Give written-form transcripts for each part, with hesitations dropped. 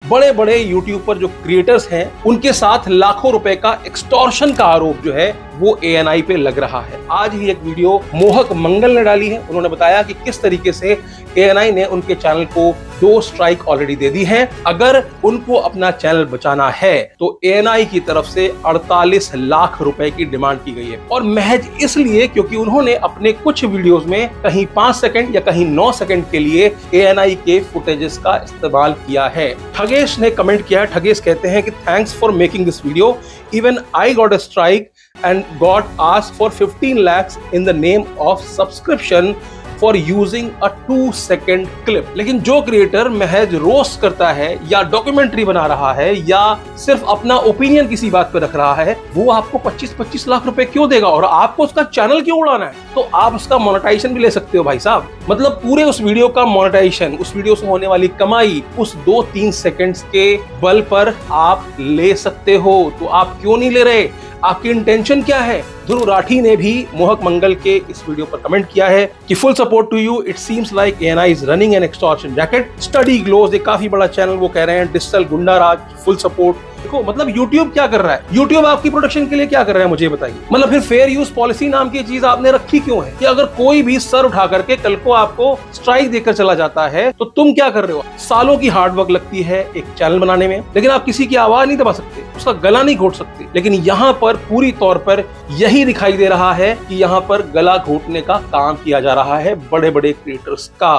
बड़े बड़े यूट्यूब पर जो क्रिएटर्स हैं उनके साथ लाखों रुपए का एक्सटॉर्शन का आरोप जो है वो ANI पे लग रहा है। आज ही एक वीडियो मोहक मंगल ने डाली है। उन्होंने बताया कि किस तरीके से ANI ने उनके चैनल को 2 स्ट्राइक ऑलरेडी दे दी है। अगर उनको अपना चैनल बचाना है तो ANI की तरफ से 48 लाख रुपए की डिमांड की गई है, और महज इसलिए क्योंकि उन्होंने अपने कुछ वीडियोस में कहीं 5 सेकंड या कहीं 9 सेकंड के लिए ANI के फुटेजेस का इस्तेमाल किया है। ठगेश ने कमेंट किया है। ठगेश कहते हैं कि thanks for making this video, even I got a strike and got asked for 15 lakhs in the name of subscription for using a 2-second clip। लेकिन जो क्रिएटर महज रोस्ट करता है या डॉक्यूमेंट्री बना रहा है या सिर्फ अपना ओपिनियन किसी बात पे रख रहा है, वो आपको 25-25 लाख रुपए क्यों देगा और आपको उसका चैनल क्यों उड़ाना है? तो आप उसका मोनेटाइजेशन भी ले सकते हो भाई साहब। मतलब पूरे उस वीडियो का मोनेटाइजेशन, उस वीडियो से होने वाली कमाई उस 2-3 सेकंड्स के बल पर आप ले सकते हो। तो आप क्यों नहीं ले रहे? आपकी इंटेंशन क्या है? ध्रुव राठी ने भी मोहक मंगल के इस वीडियो पर कमेंट किया है कि full support to you, it seems like ANI is running an extortion racket. Study glows, एक काफी बड़ा चैनल, वो कह रहे हैं डिजिटल गुंडा राज, फुल सपोर्ट। देखो मतलब YouTube क्या कर रहा है? YouTube आपकी प्रोटेक्शन के लिए क्या कर रहा है, मुझे बताइए। मतलब फिर फेयर यूज पॉलिसी नाम की चीज आपने रखी क्यों है? कि अगर कोई भी सर उठा करके कल को आपको स्ट्राइक देकर चला जाता है तो तुम क्या कर रहे हो? सालों की हार्डवर्क लगती है एक चैनल बनाने में, लेकिन आप किसी की आवाज नहीं दबा सकते, उसका गला नहीं घोट सकते। लेकिन यहाँ पर पूरी तौर पर यही दिखाई दे रहा है कि यहाँ पर गला घोटने का काम किया जा रहा है बड़े बड़े क्रिएटर्स का।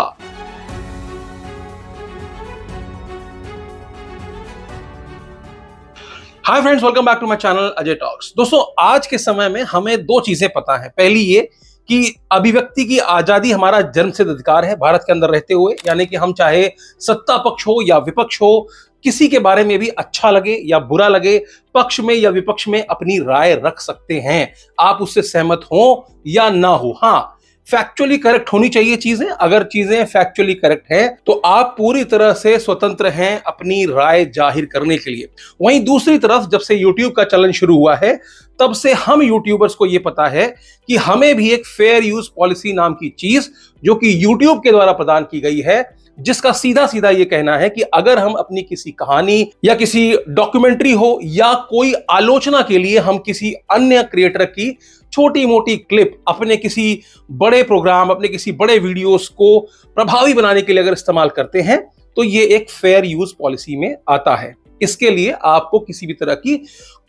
Hi friends, welcome back to my channel Ajay talks. दोस्तों, आज के समय में हमें 2 चीजें पता है। पहली ये कि अभिव्यक्ति की आजादी हमारा जन्मसिद्ध अधिकार है भारत के अंदर रहते हुए, यानी कि हम चाहे सत्ता पक्ष हो या विपक्ष हो, किसी के बारे में भी अच्छा लगे या बुरा लगे, पक्ष में या विपक्ष में अपनी राय रख सकते हैं। आप उससे सहमत हो या ना हो। हाँ, फैक्चुअली करेक्ट होनी चाहिए चीजें। अगर चीजें फैक्चुअली करेक्ट हैं तो आप पूरी तरह से स्वतंत्र हैं अपनी राय जाहिर करने के लिए। वहीं दूसरी तरफ जब से YouTube का चलन शुरू हुआ है तब से हम यूट्यूबर्स को यह पता है कि हमें भी एक फेयर यूज पॉलिसी नाम की चीज जो कि YouTube के द्वारा प्रदान की गई है, जिसका सीधा सीधा ये कहना है कि अगर हम अपनी किसी कहानी या किसी डॉक्यूमेंट्री हो या कोई आलोचना के लिए हम किसी अन्य क्रिएटर की छोटी मोटी क्लिप अपने किसी बड़े प्रोग्राम, अपने किसी बड़े वीडियोस को प्रभावी बनाने के लिए अगर इस्तेमाल करते हैं तो ये एक फेयर यूज पॉलिसी में आता है। इसके लिए आपको किसी भी तरह की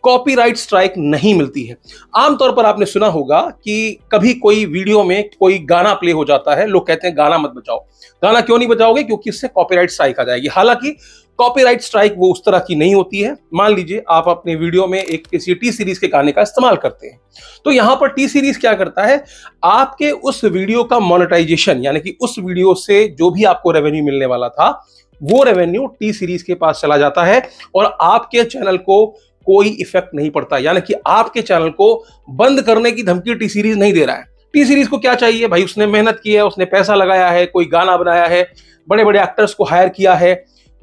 कॉपीराइट स्ट्राइक नहीं मिलती है। आमतौर पर आपने सुना होगा कि कभी कोई वीडियो में कोई गाना प्ले हो जाता है, लोग कहते हैं गाना मत बजाओ। गाना क्यों नहीं बजाओगे? क्योंकि इससे कॉपीराइट स्ट्राइक आ जाएगी। हालांकि कॉपीराइट स्ट्राइक वो उस तरह की नहीं होती है। मान लीजिए आप अपने वीडियो में एक किसी टी सीरीज के गाने का इस्तेमाल करते हैं, तो यहां पर टी सीरीज क्या करता है, आपके उस वीडियो का मोनेटाइजेशन, यानी कि उस वीडियो से जो भी आपको रेवेन्यू मिलने वाला था वो रेवेन्यू टी सीरीज के पास चला जाता है और आपके चैनल को कोई इफेक्ट नहीं पड़ता। यानी कि आपके चैनल को बंद करने की धमकी टी सीरीज नहीं दे रहा है। टी सीरीज को क्या चाहिए भाई? उसने मेहनत की है, उसने पैसा लगाया है, कोई गाना बनाया है, बड़े बड़े एक्टर्स को हायर किया है,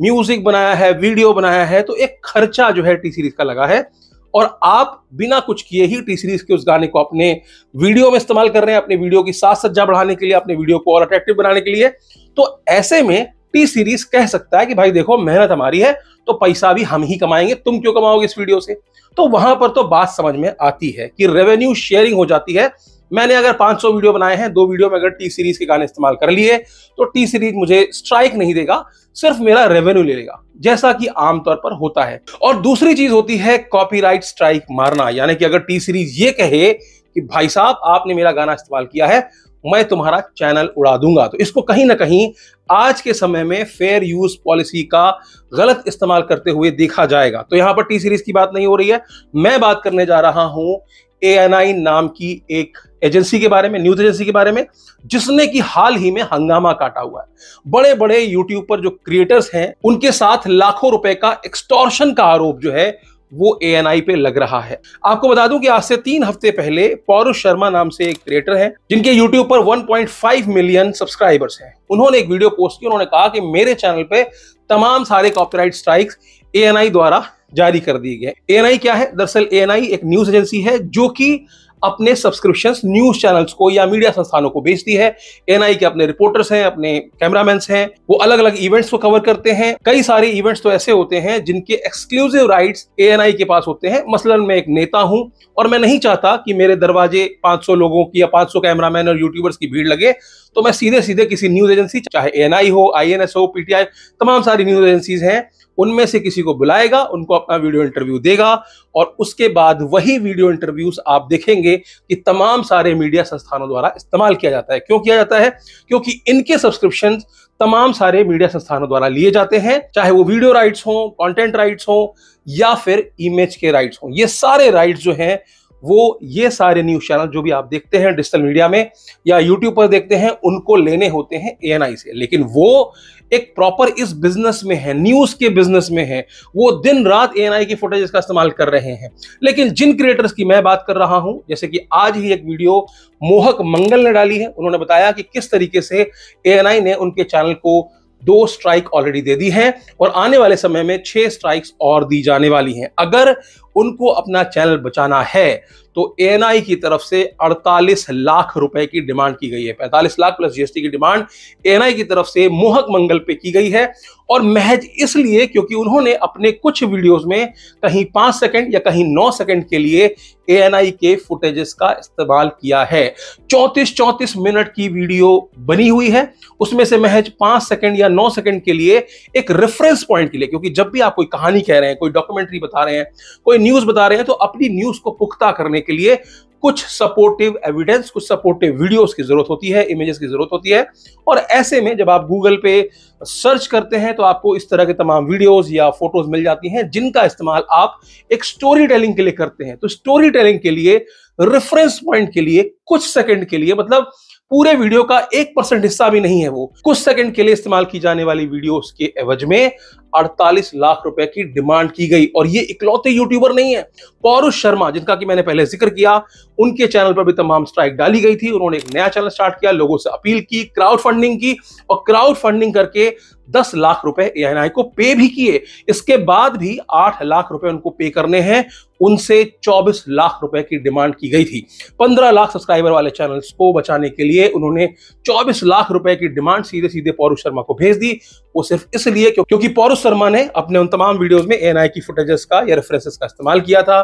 म्यूजिक बनाया है, वीडियो बनाया है, तो एक खर्चा जो है टी सीरीज का लगा है और आप बिना कुछ किए ही टी सीरीज के उस गाने को अपने वीडियो में इस्तेमाल कर रहे हैं, अपने वीडियो की साज सज्जा बढ़ाने के लिए, अपने वीडियो को और अट्रैक्टिव बनाने के लिए। तो ऐसे में टी सीरीज कह सकता है कि भाई देखो, मेहनत हमारी है तो पैसा भी हम ही कमाएंगे, तुम क्यों कमाओगे इस वीडियो से? तो वहां पर तो बात समझ में आती है कि रेवेन्यू शेयरिंग हो जाती है। मैंने अगर 500 वीडियो बनाए हैं, 2 वीडियो में अगर टी सीरीज के गाने इस्तेमाल कर लिए तो टी सीरीज मुझे स्ट्राइक नहीं देगा, सिर्फ मेरा रेवेन्यू ले लेगा, जैसा कि आमतौर पर होता है। और दूसरी चीज होती है कॉपीराइट स्ट्राइक मारना, यानी कि अगर टी सीरीज ये कहे कि भाई साहब आपने मेरा गाना इस्तेमाल किया है, मैं तुम्हारा चैनल उड़ा दूंगा, तो इसको कहीं ना कहीं आज के समय में फेयर यूज पॉलिसी का गलत इस्तेमाल करते हुए देखा जाएगा। तो यहां पर टी सीरीज की बात नहीं हो रही है, मैं बात करने जा रहा हूं ANI नाम की एक एजेंसी के बारे में, न्यूज एजेंसी के बारे में, जिसने कि हाल ही में हंगामा काटा हुआ है। बड़े बड़े यूट्यूब पर जो क्रिएटर्स हैं उनके साथ लाखों रुपए का एक्सटॉर्शन का आरोप जो है वो ANI पे लग रहा है। आपको बता दूं कि आज से 3 हफ्ते पहले पौरुष शर्मा नाम से एक क्रिएटर है जिनके YouTube पर 1.5 मिलियन सब्सक्राइबर्स हैं। उन्होंने एक वीडियो पोस्ट की, उन्होंने कहा कि मेरे चैनल पे तमाम सारे कॉपीराइट स्ट्राइक्स ANI द्वारा जारी कर दिए गए। ANI क्या है? दरअसल ANI एक न्यूज एजेंसी है जो कि अपने सब्सक्रिप्शंस न्यूज चैनल्स को या मीडिया संस्थानों को बेचती है। एएनआई के अपने रिपोर्टर्स हैं, अपने कैमरामैन हैं, वो अलग अलग इवेंट्स को कवर करते हैं। कई सारे इवेंट्स तो ऐसे होते हैं जिनके एक्सक्लूसिव राइट्स एएनआई के पास होते हैं। मसलन मैं एक नेता हूं और मैं नहीं चाहता कि मेरे दरवाजे 500 लोगों की या 500 कैमरामैन और यूट्यूबर्स की भीड़ लगे, तो मैं सीधे सीधे किसी न्यूज एजेंसी, चाहे एएनआई हो, आईएनएस हो, पीटीआई, तमाम सारी न्यूज एजेंसीज हैं, उनमें से किसी को बुलाएगा, उनको अपना वीडियो इंटरव्यू देगा और उसके बाद वही वीडियो इंटरव्यूज आप देखेंगे कि तमाम सारे मीडिया संस्थानों द्वारा इस्तेमाल किया जाता है। क्यों किया जाता है? क्योंकि इनके सब्सक्रिप्शन तमाम सारे मीडिया संस्थानों द्वारा लिए जाते हैं, चाहे वो वीडियो राइट्स हो, कंटेंट राइट्स हो या फिर इमेज के राइट्स हो। ये सारे राइट्स जो हैं वो ये सारे न्यूज चैनल जो भी आप देखते हैं डिजिटल मीडिया में या यूट्यूब पर देखते हैं, उनको लेने होते हैं एएनआई से। लेकिन वो एक प्रॉपर इस बिजनेस में है, न्यूज के बिजनेस में है, वो दिन रात एएनआई की फुटेज का इस्तेमाल कर रहे हैं। लेकिन जिन क्रिएटर्स की मैं बात कर रहा हूं, जैसे कि आज ही एक वीडियो मोहक मंगल ने डाली है, उन्होंने बताया कि किस तरीके से एएनआई ने उनके चैनल को 2 स्ट्राइक ऑलरेडी दे दी है और आने वाले समय में 6 स्ट्राइक्स और दी जाने वाली हैं। अगर उनको अपना चैनल बचाना है तो एएनआई की तरफ से 48 लाख रुपए की डिमांड की गई है। 45 लाख प्लस जीएसटी की डिमांड एएनआई की तरफ से मोहक मंगल पे की गई है, और महज इसलिए क्योंकि उन्होंने अपने कुछ वीडियोस में कहीं 5 सेकंड या कहीं 9 सेकंड के लिए एएनआई के फुटेजेस का इस्तेमाल किया है। 34 मिनट की वीडियो बनी हुई है, उसमें से महज 5 सेकंड या 9 सेकंड के लिए एक रेफरेंस पॉइंट के लिए, क्योंकि जब भी आप कोई कहानी कह रहे हैं, कोई डॉक्यूमेंट्री बता रहे हैं, कोई न्यूज बता रहे हैं, तो अपनी न्यूज को पुख्ता करने के लिए कुछ सपोर्टिव एविडेंस, कुछ सपोर्टिव वीडियोस की जरूरत होती है, इमेजेस की जरूरत होती है। और ऐसे में जब आप गूगल पे सर्च करते हैं तो आपको इस तरह के तमाम वीडियोस या फोटोज मिल जाती हैं जिनका इस्तेमाल आप एक स्टोरी टेलिंग के लिए करते हैं। तो स्टोरी टेलिंग के लिए, रेफरेंस पॉइंट के लिए, कुछ सेकंड के लिए, मतलब पूरे वीडियो का 1% हिस्सा भी नहीं है, वो कुछ सेकंड के लिए इस्तेमाल की जाने वाली वीडियोस के एवज में 48 लाख रुपए की डिमांड की गई। और ये इकलौते यूट्यूबर नहीं है। पौरुष शर्मा, जिनका कि मैंने पहले जिक्र किया, उनके चैनल पर भी तमाम स्ट्राइक डाली गई थी। उन्होंने एक नया चैनल स्टार्ट किया, लोगों से अपील की, क्राउड फंडिंग की, और क्राउड फंडिंग करके 10 लाख रुपए एएनआई को पे भी किए। इसके बाद भी 8 लाख रुपए उनको पे करने हैं। उनसे 24 लाख रुपए की डिमांड की गई थी। 15 लाख सब्सक्राइबर वाले चैनल्स को बचाने के लिए उन्होंने 24 लाख रुपए की डिमांड सीधे सीधे पौरुष शर्मा को भेज दी। वो सिर्फ इसलिए क्योंकि पौरुष शर्मा ने अपने उन तमाम वीडियोस में एएनआई की फुटेजेस का या रेफरेंसेस का इस्तेमाल किया था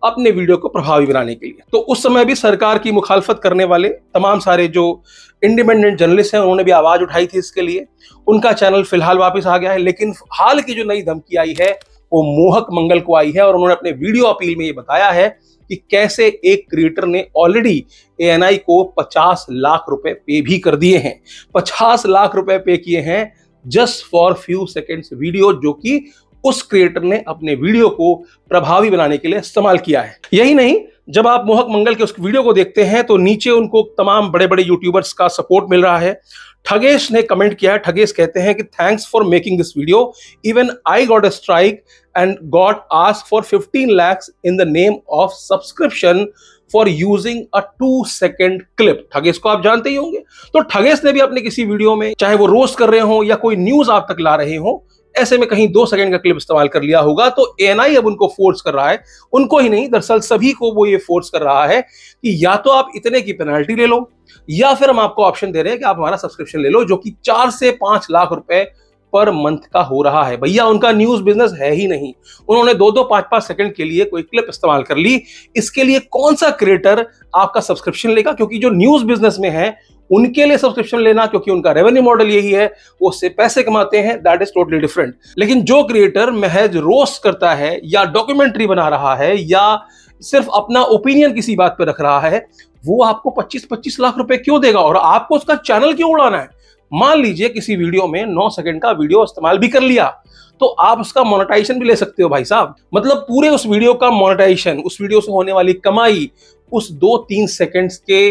अपने वीडियो को प्रभावी बनाने के लिए। तो उस समय भी सरकार की मुखालफत करने वाले तमाम सारे जो इंडिपेंडेंट जर्नलिस्ट हैं, उन्होंने भी आवाज उठाई थी इसके लिए। उनका चैनल फिलहाल वापस आ गया है, लेकिन हाल की जो नई धमकी आई है वो मोहक मंगल को आई है, और उन्होंने अपने वीडियो अपील में ये बताया है कि कैसे एक क्रिएटर ने ऑलरेडी एएनआई को 50 लाख रुपए पे भी कर दिए हैं। 50 लाख रुपए पे किए हैं just for few seconds video, जो कि उस क्रिएटर ने अपने वीडियो को प्रभावी बनाने के लिए इस्तेमाल किया है। यही नहीं, जब आप मोहक मंगल के उस वीडियो को देखते हैं तो नीचे उनको तमाम बड़े बड़े यूट्यूबर्स का सपोर्ट मिल रहा है। ठगेश ने कमेंट किया है। ठगेश कहते हैं कि thanks for making this video, even I got a strike and got asked for 15 lakhs in the name of subscription for using a 2 second clip. Thugesh को आप जानते ही होंगे। तो ठगेश ने भी अपने किसी वीडियो में, चाहे वो रोस्ट कर रहे हो या कोई न्यूज आप तक ला रहे हो, ऐसे में कहीं 2 सेकंड का क्लिप इस्तेमाल कर लिया होगा। तो एएनआई अब उनको फोर्स कर रहा है, उनको ही नहीं दरअसल सभी को वो ये फोर्स कर रहा है कि या तो आप इतने की पेनल्टी ले लो, या फिर हम आपको ऑप्शन दे रहे हैं कि आप हमारा सब्सक्रिप्शन ले लो, जो कि 4 से 5 लाख रुपए पर मंथ का हो रहा है। भैया उनका न्यूज बिजनेस है ही नहीं, उन्होंने 2-2, 5-5 सेकंड के लिए कोई क्लिप इस्तेमाल कर ली। इसके लिए कौन सा क्रिएटर आपका सब्सक्रिप्शन लेगा? क्योंकि जो न्यूज बिजनेस में है उनके लिए सब्सक्रिप्शन लेना, क्योंकि उनका रेवेन्यू मॉडल यही है, वो उससे पैसे कमाते हैं, दैट इज टोटली डिफरेंट। लेकिन जो क्रिएटर महज रोस्ट करता है या डॉक्यूमेंट्री बना रहा है या सिर्फ अपना ओपिनियन किसी बात पे रख रहा है, वो आपको 25-25 लाख रुपए क्यों देगा? और आपको उसका चैनल क्यों उड़ाना है? मान लीजिए किसी वीडियो में 9 सेकंड का वीडियो इस्तेमाल भी कर लिया, तो आप उसका मोनेटाइजेशन भी ले सकते हो भाई साहब। मतलब पूरे उस वीडियो का मोनेटाइजेशन, उस वीडियो से होने वाली कमाई उस 2-3 सेकंड्स के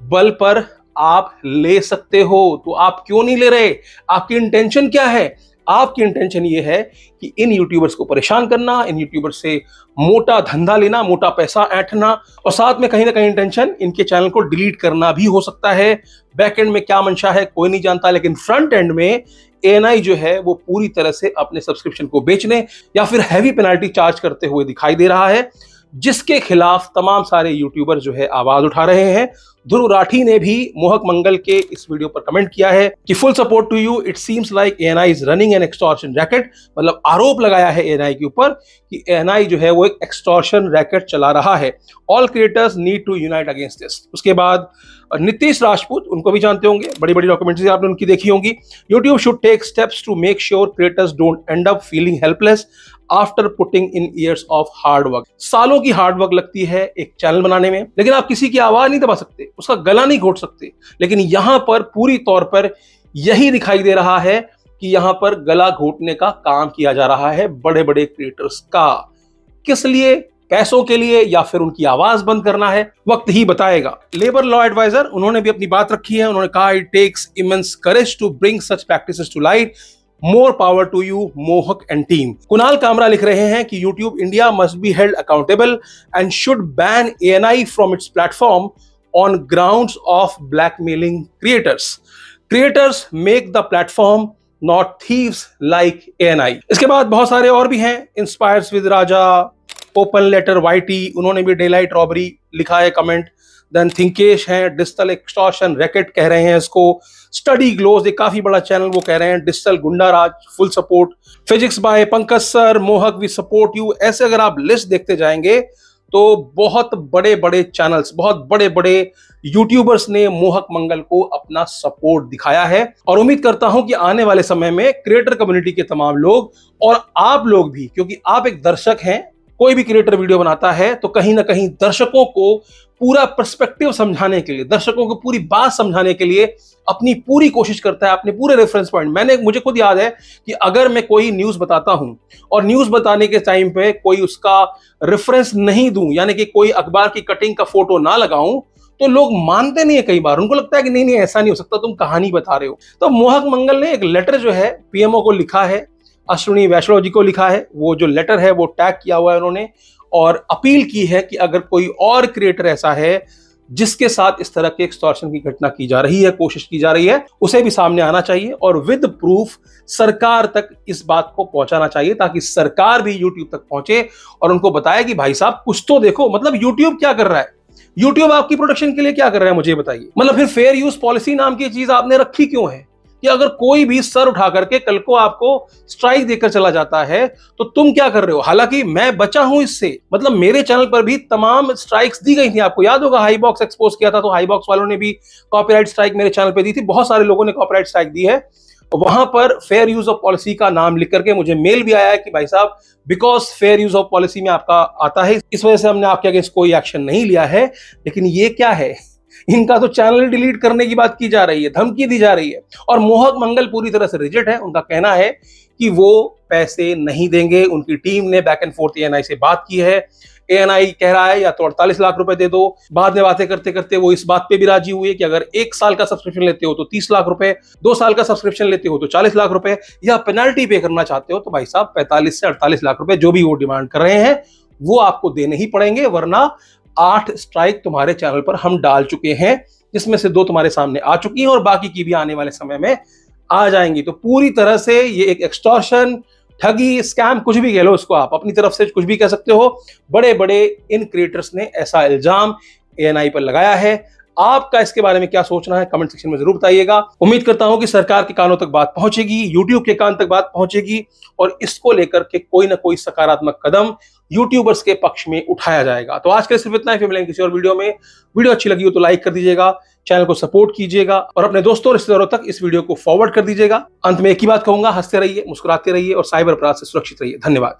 बल पर आप ले सकते हो। तो आप क्यों नहीं ले रहे? आपकी इंटेंशन क्या है? आपकी इंटेंशन ये है कि इन यूट्यूबर्स को परेशान करना, इन यूट्यूबर्स से मोटा धंधा लेना, मोटा पैसा ऐंठना, और साथ में कहीं ना कहीं इंटेंशन इनके चैनल को डिलीट करना भी हो सकता है। बैक एंड में क्या मंशा है कोई नहीं जानता, लेकिन फ्रंट एंड में एएनआई जो है वो पूरी तरह से अपने सब्सक्रिप्शन को बेचने या फिर हैवी पेनल्टी चार्ज करते हुए दिखाई दे रहा है। जिसके खिलाफ तमाम सारे यूट्यूबर जो है आवाज उठा रहे हैं। ध्रुव राठी ने भी मोहक मंगल के इस वीडियो पर कमेंट किया है कि full support to you, it seems like ANI is running an extortion racket. मतलब आरोप लगाया है एएनआई के ऊपर कि एएनआई जो है वो एक एक्सटॉर्शन रैकेट चला रहा है। All creators need to unite against this. उसके बाद नीतीश राजपूत, उनको भी जानते होंगे, बड़ी बड़ी डॉक्यूमेंट्री आपने उनकी देखी होंगी। YouTube should take steps to make sure creators don't end up feeling helpless after putting in years of hard work. सालों की हार्ड वर्क लगती है एक चैनल बनाने में, लेकिन आप किसी की आवाज नहीं दबा सकते, उसका गला नहीं घोट सकते। लेकिन यहां पर पूरी तौर पर यही दिखाई दे रहा है कि यहां पर गला घोटने का काम किया जा रहा है बड़े बड़े क्रिएटर्स का। किस लिए? पैसों के लिए या फिर उनकी आवाज बंद करना है? वक्त ही बताएगा। लेबर लॉ एडवाइजर, उन्होंने भी अपनी बात रखी है। उन्होंने कहा it takes immense courage to bring such practices to light, more power to you Mohak and team. Kunal Kamra लिख रहे हैं कि YouTube India must be held accountable and should ban ANI from its platform on grounds of blackmailing creators. Creators make the platform, not thieves like ANI. इसके बाद बहुत सारे और भी हैं, inspires with Raja, open letter YT, उन्होंने भी daylight robbery लिखा है कमेंट। देन थिंकेश हैं, डिजिटल एक्सटॉर्शन रैकेट कह रहे हैं इसको। स्टडी ग्लोज, एक काफी बड़ा चैनल, वो कह रहे हैं डिजिटल गुंडा राज, full support. Physics by Pankaj sir, Mohak we support you. ऐसे अगर आप लिस्ट देखते जाएंगे तो बहुत बड़े बड़े चैनल्स, बहुत बड़े बड़े यूट्यूबर्स ने मोहक मंगल को अपना सपोर्ट दिखाया है। और उम्मीद करता हूं कि आने वाले समय में क्रिएटर कम्युनिटी के तमाम लोग और आप लोग भी, क्योंकि आप एक दर्शक हैं, कोई भी क्रिएटर वीडियो बनाता है तो कहीं ना कहीं दर्शकों को पूरा पर्सपेक्टिव समझाने के लिए, दर्शकों को पूरी बात समझाने के लिए अपनी पूरी कोशिश करता है, अपने पूरे रेफरेंस पॉइंट। मुझे खुद याद है कि अगर मैं कोई न्यूज बताता हूं और न्यूज बताने के टाइम पे कोई उसका रेफरेंस नहीं दूं, यानी कि कोई अखबार की कटिंग का फोटो ना लगाऊं, तो लोग मानते नहीं है। कई बार उनको लगता है कि नहीं ऐसा नहीं हो सकता, तुम कहानी बता रहे हो। तो मोहक मंगल ने एक लेटर जो है पीएमओ को लिखा है, अश्विनी वैष्णव जी को लिखा है। वो जो लेटर है वो टैग किया हुआ है उन्होंने, और अपील की है कि अगर कोई और क्रिएटर ऐसा है जिसके साथ इस तरह के एक्सटॉर्शन की घटना की जा रही है, कोशिश की जा रही है, उसे भी सामने आना चाहिए और विद प्रूफ सरकार तक इस बात को पहुंचाना चाहिए, ताकि सरकार भी यूट्यूब तक पहुंचे और उनको बताए कि भाई साहब कुछ तो देखो। मतलब यूट्यूब क्या कर रहा है, यूट्यूब आपकी प्रोटेक्शन के लिए क्या कर रहा है, मुझे बताइए। मतलब फिर फेयर यूज पॉलिसी नाम की चीज आपने रखी क्यों है कि अगर कोई भी सर उठा करके कल को आपको स्ट्राइक देकर चला जाता है तो तुम क्या कर रहे हो? हालांकि मैं बचा हूं इससे, मतलब मेरे चैनल पर भी तमाम स्ट्राइक्स दी गई थी। आपको याद होगा हाई बॉक्स एक्सपोज किया था, तो हाई बॉक्स वालों ने भी कॉपीराइट स्ट्राइक मेरे चैनल पे दी थी। बहुत सारे लोगों ने कॉपीराइट स्ट्राइक दी है। वहां पर फेयर यूज ऑफ पॉलिसी का नाम लिख करके मुझे मेल भी आया है कि भाई साहब because fair use of policy में आपका आता है, इस वजह से हमने आपके अगेंस्ट कोई एक्शन नहीं लिया है। लेकिन ये क्या है, इनका तो चैनल डिलीट करने की बात की जा रही है, धमकी दी जा रही है। और मोहक मंगल पूरी तरह से रिजिड है। उनका कहना है कि वो पैसे नहीं देंगे। उनकी टीम ने बैक एंड फोर्थ एएनआई से बात की है। एएनआई कह रहा है या तो 48 लाख रुपए दे दो। बाद में बातें करते करते वो इस बात पे भी राजी हुए कि अगर 1 साल का सब्सक्रिप्शन लेते हो तो 30 लाख रुपए, 2 साल का सब्सक्रिप्शन लेते हो तो 40 लाख रुपए, या पेनल्टी पे करना चाहते हो तो भाई साहब 45 से 48 लाख रुपए जो भी वो डिमांड कर रहे हैं वो आपको देने ही पड़ेंगे, वरना 8 स्ट्राइक तुम्हारे चैनल पर हम डाल चुके हैं, जिसमें से 2 तुम्हारे सामने आ चुकी हैं और बाकी की भी आने वाले समय में आ जाएंगी। तो पूरी तरह से ये एक एक्सटॉर्शन, ठगी, स्कैम, कुछ भी कह लो उसको, आप अपनी तरफ से कुछ भी कह सकते हो। बड़े बड़े इन क्रिएटर्स ने ऐसा इल्जाम एएनआई पर लगाया है। आपका इसके बारे में क्या सोचना है कमेंट सेक्शन में जरूर बताइएगा। उम्मीद करता हूं कि सरकार के कानों तक बात पहुंचेगी, यूट्यूब के कान तक बात पहुंचेगी और इसको लेकर के कोई ना कोई सकारात्मक कदम यूट्यूबर्स के पक्ष में उठाया जाएगा। तो आज के लिए सिर्फ इतना ही, फिर मिलेंगे किसी और वीडियो में। वीडियो अच्छी लगी हो तो लाइक कर दीजिएगा, चैनल को सपोर्ट कीजिएगा और अपने दोस्तों और रिश्तेदारों तक इस वीडियो को फॉरवर्ड कर दीजिएगा। अंत में एक ही बात कहूंगा, हंसते रहिए, मुस्कुराते रहिए और साइबर अपराध से सुरक्षित रहिए। धन्यवाद।